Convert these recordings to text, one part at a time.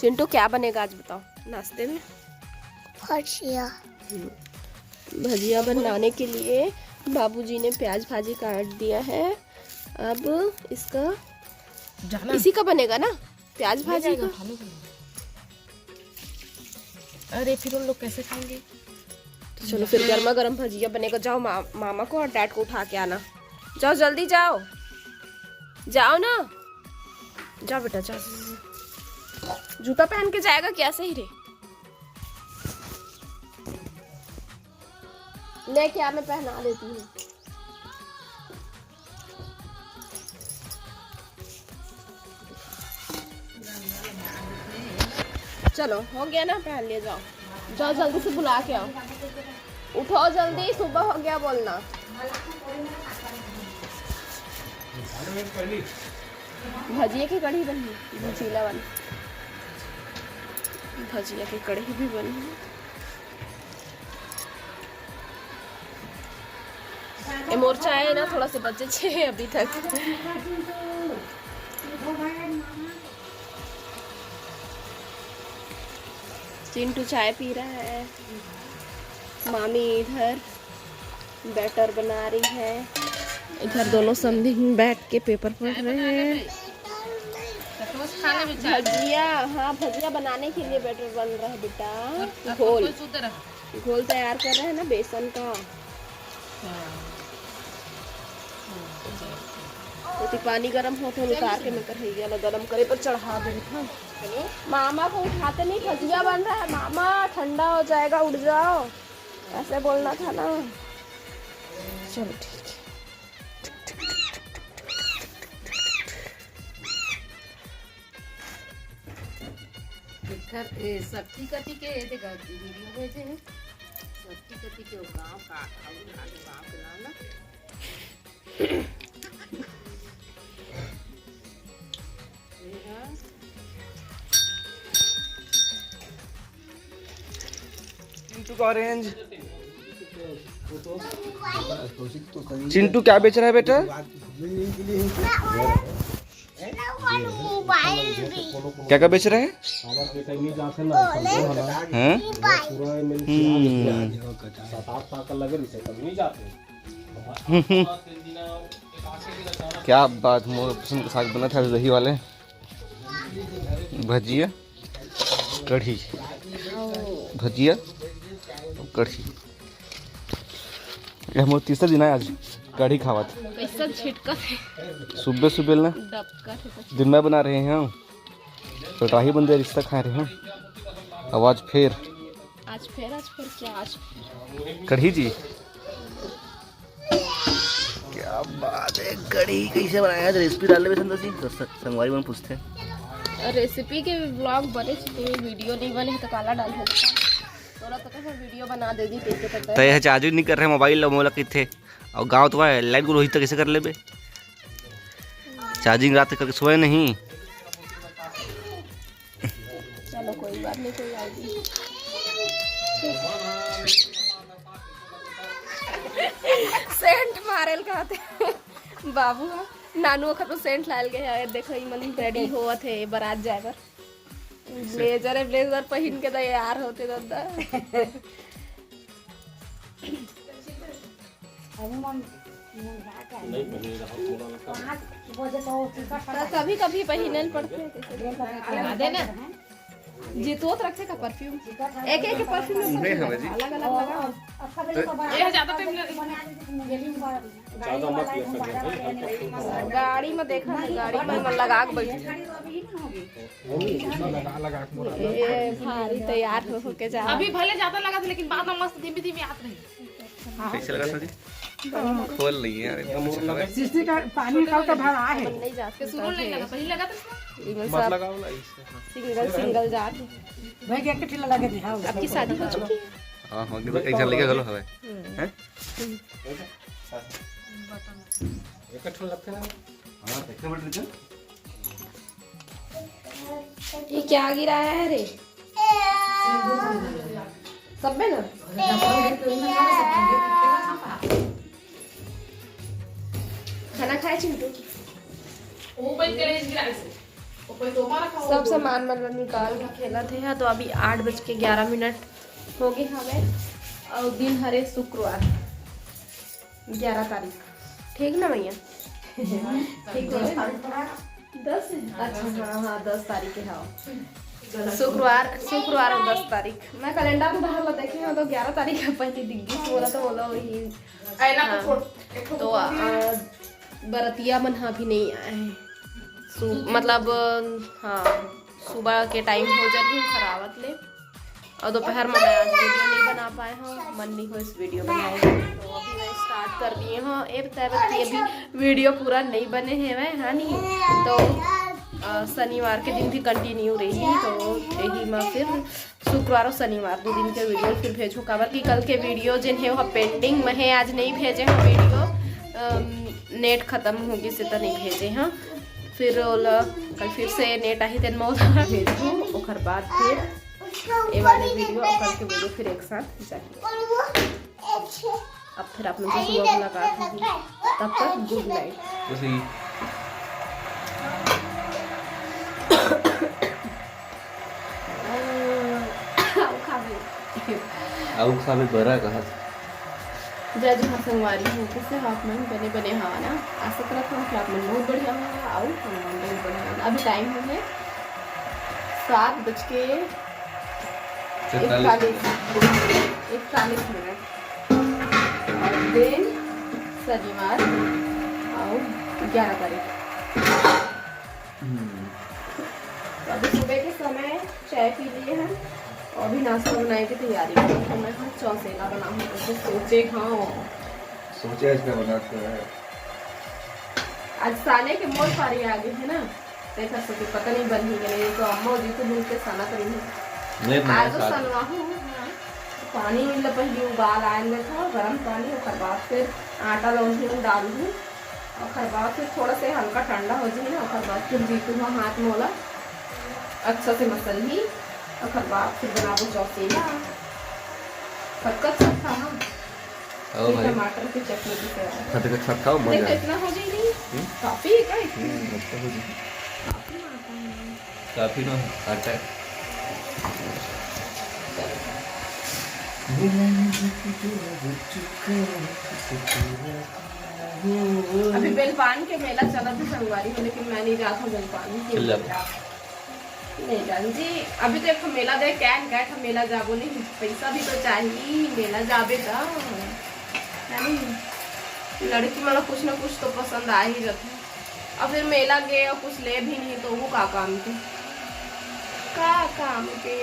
चिंटू क्या बनेगा आज बताओ नाश्ते में? भजिया। भजिया बनाने के लिए बाबूजी ने प्याज भाजी काट दिया है। अब इसका इसी का बनेगा ना प्याज भाजी का। अरे फिर उन लोग कैसे खाएंगे? तो चलो फिर गर्मा गर्म भजिया बनेगा। जाओ मामा को और डैड को उठा के आना। जाओ जल्दी जाओ, जाओ ना, जाओ बेटा जाओ। जूता पहन के जाएगा क्या? सही रे ले क्या, मैं पहना देती हूँ। चलो हो गया ना, पहन लिया। जाओ जाओ जल्दी से बुला के आओ। उठो जल्दी, सुबह हो गया बोलना। भजिया की कढ़ी बनी, भजीला वाली भजिया की कढ़ी भी बनी। ये मोर्चा है ना, थोड़ा से बच्चे छे अभी तक। चिंटू चाय पी रहा है, मामी इधर बैटर बना रही है, इधर दोनों समधी बैठ के पेपर पढ़ रहे हैं। भजिया, हाँ भजिया बनाने के लिए बैटर बन रहा है बेटा। घोल तैयार कर रहे हैं ना बेसन का। तो पानी गरम हो तो उतार के मैं कढ़ैया ना गरम करे पर चढ़ा दे। मामा को उठाते नहीं, भजिया बन रहा है। मामा ठंडा हो जाएगा, उठ जाओ, ऐसे बोलना था ना। चलो ठीक है। सब्जी कटी के वीडियो भेजे हैं। सब्जी कटी के गाँव का गाँव के नाम ना। ऑरेंज चिंटू क्या बेच रहा है बेटा? क्या क्या बेच रहे हैं? क्या बात, मोर पसंद का साग बना था दही वाले। भजिया कढ़ी, भजिया कढ़ी। ये हम तीसरा दिन है आज कढ़ी खावत। सुबह सुबह ना दिन में बना रहे हैं हम, तो राही बंदे रिश्ता खा रहे हैं। आवाज फिर आज क्या आज कढ़ी जी। क्या बात है, कढ़ी कैसे बनाया है? रेसिपी डाल ले संतोष जी, संगवारी में पूछते हैं। रेसिपी के व्लॉग बने, वीडियो नहीं बने तो काला डाल हो वीडियो बना दे दी। तो यह चार्ज नहीं कर रहे मोबाइल मोला किथे और गांव तो है लाइट को रोहित कैसे कर ले बे? चार्जिंग रात करके सोए नहीं। चलो कोई बात नहीं, कोई आएगी। सेंट मारेल कहते बाबू नानू का तो सेंट लाल गए। देखो मन रेडी हुआ थे बारात जाए पर। ब्लेजर पहन के तैयार होते दादा। कभी कभी पहनल पड़ते हैं। जीतोत रखे का परफ्यूम एक एक परफ्यूम अलग अलग लगा। गाड़ी में देखा है, गाड़ी में लगा के बैठे भारी तैयार होके जा। अभी भले ज्यादा लगा था लेकिन बाद में मस्त धीमी धीमी आत रही। कैसे लगा जी? खोल रही है सीसी का पानी का भरा है। नहीं जाते शुरू नहीं लगा, पहले लगा था। मत लगाओ ना सिंगल जाते भाई क्या किठी लगा के हां। आपकी शादी हो चुकी है? हां हो गई। एक जन लेके गलो हवे हैं। एक ठो लगता है। हां देखने पड़ रही है। ये क्या गिराया है रे? सब में ना खाना खाए चिंटू। वो बंद करे गिरा से। सब सामान मतलब निकाल के खेला थे। तो अभी 8:11 हो गए हमें। और दिन हरे शुक्रवार 11 तारीख, ठीक ना भैया? ठीक है 10, अच्छा हाँ 10 तारीख है। हाँ शुक्रवार और 10 तारीख। मैं कैलेंडर में बाहर देखे हैं तो 11 तारीख है पहले दिख गई। बोला तो बोला वही। तो बरतिया मन अभी नहीं आए हैं। मतलब हाँ सुबह के टाइम हो जाती खरावत ले। और दोपहर में मैं आज वीडियो नहीं बना पाए हाँ, मन नहीं हो इस वीडियो बनाए। तो अभी मैं स्टार्ट कर दिए हाँ। अभी वीडियो पूरा नहीं बने हैं मैं है नहीं। तो शनिवार के दिन भी कंटिन्यू रही। तो यही मैं फिर शुक्रवार और शनिवार 2 दिन के वीडियो फिर भेजूँ। काबर कि कल के वीडियो जिन है वह पेंडिंग में है, आज नहीं भेजे हैं वीडियो। नेट ख़त्म होगी से तो नहीं भेजे हैं। फिर कल फिर से नेट आई तेन मैं भेजूँ। और बाद फिर ये वाले वीडियो और कल के वीडियो फिर एक साथ जाएंगे। अब फिर आप मुझे सुबह मुलाकात होगी। तब तक गुड नाइट। आउ खावे बरा कहा जय जी हाँ संगवारी हो किससे आप मन बने हाँ ना आशा करता हूँ कि आप मन बहुत बढ़िया होगा। आओ बहुत बढ़िया। अभी टाइम है 7:41 और दिन शनिवार और 11 तारीख। तो अभी सुबह के समय चाय पी लिए हैं और भी नाश्ता बनाने की तैयारी कर। तो मैं चौसेला बनाऊँ तो सोचे इसका बनाते हैं। आज साले के मोर पारी आ गए है ना। देखा सके पता नहीं बन ही गए। तो अम्मा जी को मिलकर साना करेंगे आज तो सनवाहू। पानी पहले उबाल आएंगे था गर्म पानी। और बाद फिर आटा लौंजी में डाल दूँ। और बाद फिर थोड़ा सा हल्का ठंडा हो जाए ना। और बाद फिर जीतू वहाँ हाथ मोला अच्छा से मसल ही। और बाद फिर बना दो चौसेला खटखट सब था हाँ। टमाटर की चटनी की खटखट सब खाओ मजा। इतना हो जाएगी काफी है काफी ना आटा। अभी बेलपान के मेला चला था संगवारी में। लेकिन मैं नहीं जा था बेलपान नहीं जान जी। अभी तो एक मेला दे क्या मेला जाबो नहीं। पैसा भी तो चाहिए मेला जाबे का लड़की वाला कुछ ना कुछ तो पसंद आ ही जाता है। और फिर मेला गए और कुछ ले भी नहीं तो वो का काम के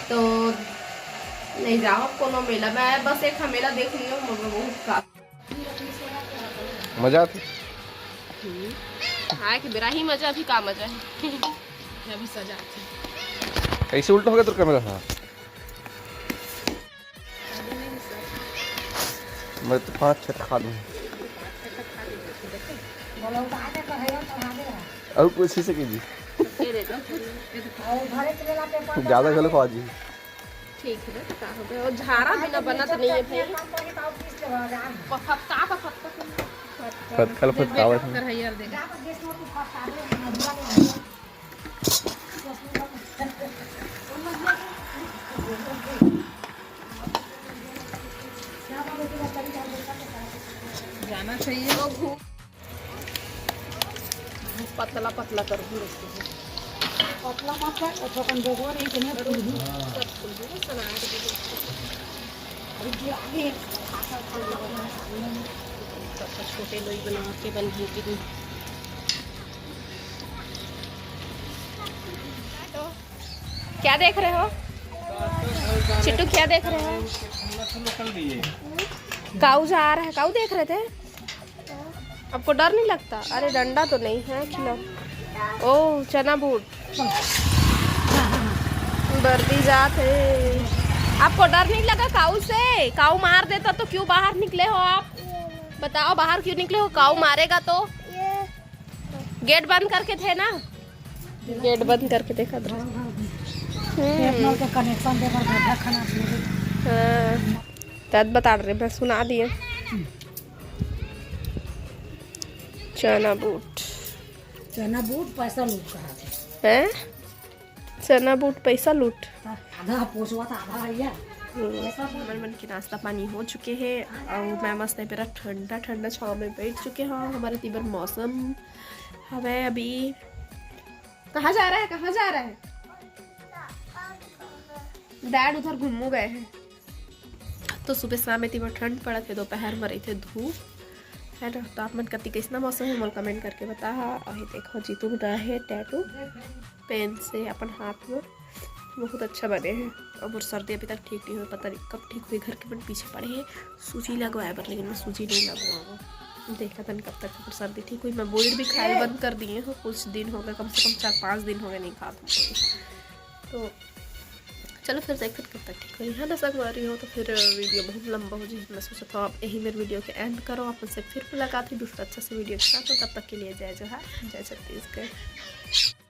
तो नहीं जाओ कोनो मेला। मैं बस एक मेला देख लियो बहुत का मजा आती हाँ कि बेरा ही मजा। अभी का मजा है अभी सजा कैसे उल्टा हो गया तो कैमरा था। मैं तो 5-6 खा लूँ। और कुछ ही से कीजिए ज़्यादा गलत खा जी। ठीक है और झाड़ा भी ना बना तो नहीं है भाई। फटकल फटकावत जाना चाहिए। पतला पतला कर दूँ छोटे लोई बना के बन की। क्या देख रहे हो चिट्टू? क्या देख रहे हो? काऊ जा रहा है। काऊ देख रहे थे। आपको डर नहीं लगता? अरे डंडा तो नहीं है खिलाओ। ओह चना बूट बर्दी जाते। आपको डर नहीं लगा काऊ से? काऊ मार देता तो क्यों बाहर निकले हो आप? बताओ बाहर क्यों निकले हो? काऊ मारेगा तो गेट बंद करके थे ना। गेट बंद करके देखा था। तब बता रहे मैं सुना दिए। चना बूट चना बूट पैसा लूट कहा थे हैं? चना बूट पैसा लूट। आधा पोसवा था आधा भैया मन मन के नाश्ता पानी हो चुके हैं और मैं मस्त है मेरा ठंडा ठंडा छाँव में बैठ चुके हैं। हमारे तीबर मौसम हमें अभी कहाँ जा रहा है, कहाँ जा रहा है? डैड उधर घूमू गए हैं। तो सुबह शाम में तीबर ठंड पड़ा थे, दोपहर में रही थे धूप है ना। तो आप मन कति कैसा मौसम है मोल कमेंट करके बता। और देखो जीतू रहे टैटू पेन से अपन हाथ में बहुत अच्छा बने हैं। और वो सर्दी अभी तक ठीक नहीं हुई, पता नहीं कब ठीक हुई। घर के मन पीछे पड़े हैं सूजी लगवाए पर, लेकिन मैं सूजी नहीं लगवाऊँ। देखा था कब तक फिर सर्दी ठीक हुई। मैं बोइड भी खाए बंद कर दिए हो, कुछ दिन हो गए, कम से कम 4-5 दिन हो गए नहीं खा तो चलो फिर देखते कब तक ठीक हुई है ना। संगवारी हो तो फिर वीडियो बहुत लंबा हो जाए। मैं सोचा था आप यही मेरे वीडियो के एंड करो। आप मुझसे फिर मुलाकात हुई दूसरा अच्छा से वीडियो के साथ। तब तक के लिए जय जोहार, जय छत्तीसगढ़।